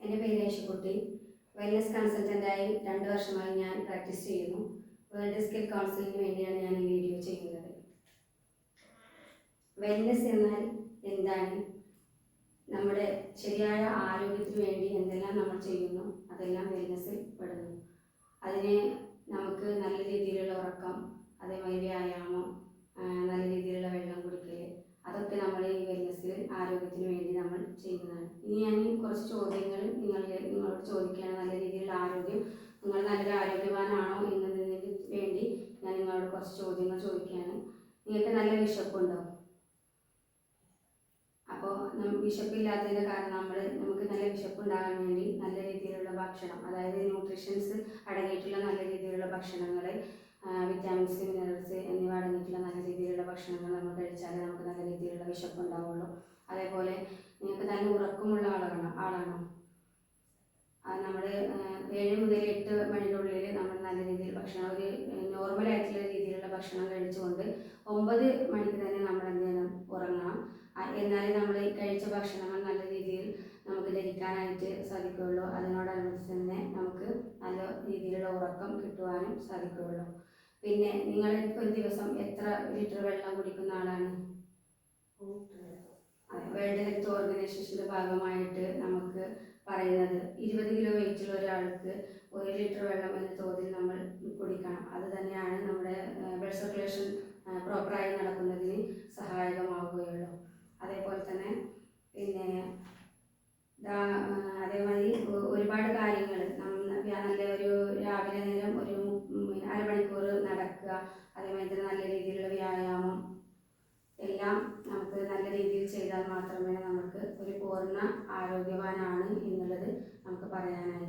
എൻ്റെ പേര് യേശുക്കുട്ടി. വെൽനസ് കൺസൾട്ടൻ്റായി 2 വർഷമായി ഞാൻ പ്രാക്ടീസ് ചെയ്യുന്നു. വേൾഡ് സ്കിൽ കൗൺസിലിന് വേണ്ടിയാണ് ഞാൻ ഈ വീഡിയോ ചെയ്യുന്നത്. വെൽനസ് എന്നാൽ എന്താണ്? നമ്മുടെ ശരിയായ ആരോഗ്യത്തിന് വേണ്ടി എന്തെല്ലാം നമ്മൾ ചെയ്യുന്നു അതെല്ലാം വെൽനസ്സിൽ പെടുന്നു. അതിന് നമുക്ക് നല്ല രീതിയിലുള്ള ഉറക്കം, അതേമാതിരി വ്യായാമം, നല്ല രീതിയിലുള്ള വെള്ളം കുടിക്കൽ, അതൊക്കെ നമ്മൾ ഈ വെൽനസ്സിൽ ആരോഗ്യത്തിന് വേണ്ടി നമ്മൾ ചെയ്യുന്നതാണ്. ഇനി ഞാൻ കുറച്ച് ചോദ്യങ്ങൾ നിങ്ങളോട് ചോദിക്കുകയാണ്. നല്ല രീതിയിലുള്ള ആരോഗ്യം, നിങ്ങൾ നല്ലൊരു ആരോഗ്യവാനാണോ എന്നതിന് വേണ്ടി ഞാൻ നിങ്ങളോട് കുറച്ച് ചോദ്യങ്ങൾ ചോദിക്കുകയാണ്. നിങ്ങൾക്ക് നല്ല വിശപ്പുണ്ടോ? അപ്പോൾ വിശപ്പില്ലാത്തതിൻ്റെ കാരണം നമുക്ക് നല്ല വിശപ്പുണ്ടാകാൻ വേണ്ടി നല്ല രീതിയിലുള്ള ഭക്ഷണം, അതായത് ന്യൂട്രീഷൻസ് അടങ്ങിയിട്ടുള്ള നല്ല രീതിയിലുള്ള ഭക്ഷണങ്ങൾ, വിറ്റാമിൻസ്, മിനറൽസ് എന്നിവ അടങ്ങിയിട്ടുള്ള നല്ല രീതിയിലുള്ള ഭക്ഷണങ്ങൾ നമ്മൾ കഴിച്ചാലേ നമുക്ക് നല്ല രീതിയിലുള്ള വിശപ്പുണ്ടാവുള്ളൂ. അതേപോലെ നിങ്ങൾക്ക് നല്ല ഉറക്കമുള്ള ആളാണോ? നമ്മൾ 7 മുതൽ 8 മണിയുടെ ഉള്ളിൽ നമ്മൾ നല്ല രീതിയിൽ ഭക്ഷണം, ഒരു നോർമലായിട്ടുള്ള രീതിയിലുള്ള ഭക്ഷണം കഴിച്ചുകൊണ്ട് 9 മണിക്ക് തന്നെ നമ്മൾ എന്ത് ചെയ്യണം? ഉറങ്ങണം. എന്നാലേ നമ്മൾ കഴിച്ച ഭക്ഷണങ്ങൾ നല്ല രീതിയിൽ നമുക്ക് ദഹിക്കാനായിട്ട് സാധിക്കുകയുള്ളൂ. അതിനോടനുബന്ധിച്ച് തന്നെ നമുക്ക് നല്ല രീതിയിലുള്ള ഉറക്കം കിട്ടുവാനും സാധിക്കുകയുള്ളൂ. പിന്നെ നിങ്ങൾ ഒരു ദിവസം എത്ര ലിറ്റർ വെള്ളം കുടിക്കുന്ന ആളാണ്? വേൾഡ് ഹെൽത്ത് ഓർഗനൈസേഷൻ്റെ ഭാഗമായിട്ട് നമുക്ക് പറയുന്നത് 20 കിലോ വെയിറ്റുള്ള ഒരാൾക്ക് 1 ലിറ്റർ വെള്ളം എന്ന തോതിൽ നമ്മൾ കുടിക്കണം. അത് തന്നെയാണ് നമ്മുടെ ബ്ലഡ് സർക്കുലേഷൻ പ്രോപ്പറായി നടക്കുന്നതിന് സഹായകമാവുകയുള്ളൂ. അതേപോലെ തന്നെ അതേമാതിരി ഒരുപാട് കാര്യങ്ങൾ നല്ല ഒരു രാവിലെ നേരം ഒരു അരമണിക്കൂർ നടക്കുക, അതേമാതിരി തന്നെ നല്ല രീതിയിലുള്ള വ്യായാമം എല്ലാം നമുക്ക് നല്ല രീതിയിൽ ചെയ്താൽ മാത്രമേ നമുക്ക് ഒരു പൂർണ്ണ ആരോഗ്യവാനാണ് എന്നുള്ളത് നമുക്ക് പറയാനായി